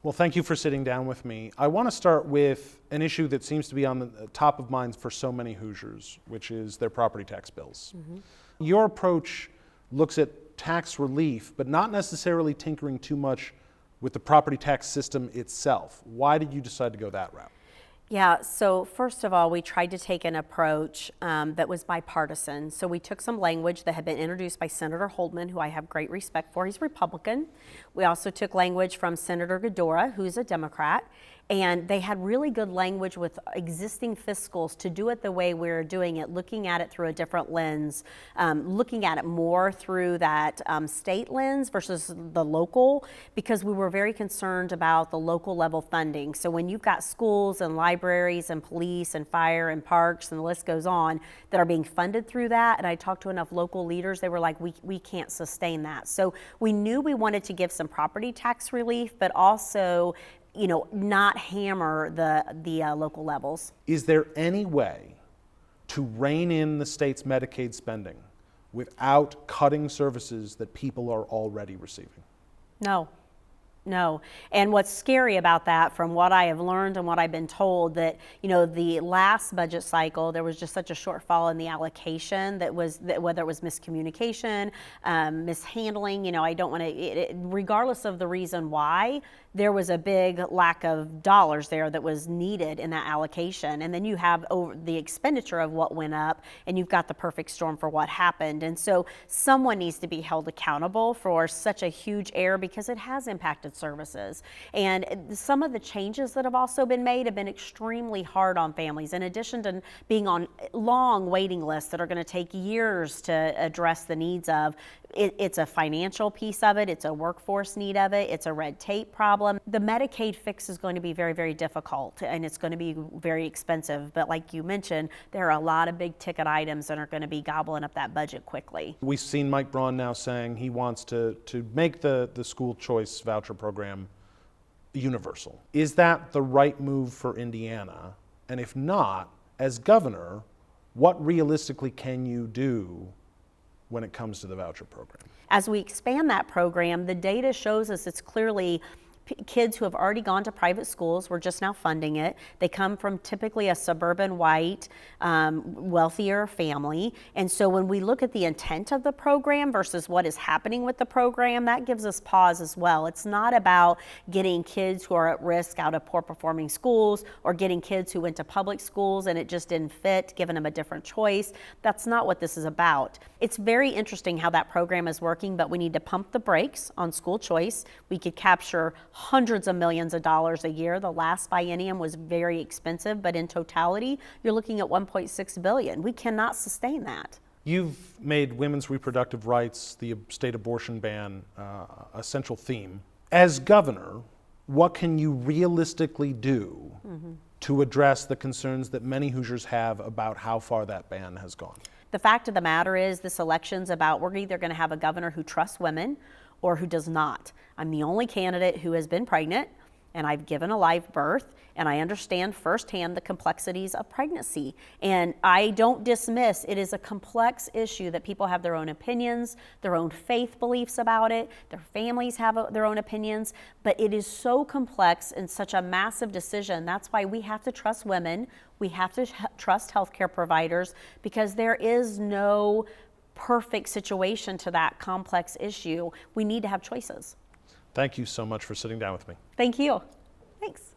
Well, thank you for sitting down with me. I want to start with an issue that seems to be on the top of mind for so many Hoosiers, which is their property tax bills. Your approach looks at tax relief, but not necessarily tinkering too much with the property tax system itself. Why did you decide to go that route? Yeah, so first of all, we tried to take an approach that was bipartisan. So we took some language that had been introduced by Senator Holdman, who I have great respect for. He's Republican. We also took language from Senator Godora, who's a Democrat. And they had really good language with existing fiscals to do it the way we're doing it, looking at it through a different lens, looking at it more through that state lens versus the local, because we were very concerned about the local level funding. So when you've got schools and libraries and police and fire and parks and the list goes on that are being funded through that, and I talked to enough local leaders, they were like, we can't sustain that. So we knew we wanted to give some property tax relief, but also not hammer the local levels. Is there any way to rein in the state's Medicaid spending without cutting services that people are already receiving? No. And what's scary about that, from what I have learned and what I've been told, that the last budget cycle there was just such a shortfall in the allocation that whether it was miscommunication, mishandling. I don't want to. Regardless of the reason why, there was a big lack of dollars there that was needed in that allocation, and then you have over the expenditure of what went up, and you've got the perfect storm for what happened. And so someone needs to be held accountable for such a huge error, because it has impacted services. And some of the changes that have also been made have been extremely hard on families, in addition to being on long waiting lists that are going to take years to address the needs of. It's a financial piece of it, it's a workforce need of it, it's a red tape problem. The Medicaid fix is going to be very, very difficult, and it's going to be very expensive. But like you mentioned, there are a lot of big ticket items that are going to be gobbling up that budget quickly. We've seen Mike Braun now saying he wants to make the school choice voucher program universal. Is that the right move for Indiana? And if not, as governor, what realistically can you do when it comes to the voucher program? As we expand that program, the data shows us it's clearly kids who have already gone to private schools. We're just now funding it. They come from typically a suburban, white, wealthier family. And so when we look at the intent of the program versus what is happening with the program, that gives us pause as well. It's not about getting kids who are at risk out of poor performing schools, or getting kids who went to public schools and it just didn't fit, giving them a different choice. That's not what this is about. It's very interesting how that program is working, but we need to pump the brakes on school choice. We could capture hundreds of millions of dollars a year. The last biennium was very expensive, but in totality, you're looking at $1.6 billion. We cannot sustain that. You've made women's reproductive rights, the state abortion ban, a central theme. As governor, what can you realistically do to address the concerns that many Hoosiers have about how far that ban has gone? The fact of the matter is, this election's about, we're either going to have a governor who trusts women or who does not. I'm the only candidate who has been pregnant, and I've given a live birth, and I understand firsthand the complexities of pregnancy. And I don't dismiss, it is a complex issue that people have their own opinions, their own faith beliefs about it, their families have their own opinions, but it is so complex and such a massive decision. That's why we have to trust women, we have to trust healthcare providers, because there is no perfect situation to that complex issue. We need to have choices. Thank you so much for sitting down with me. Thank you. Thanks.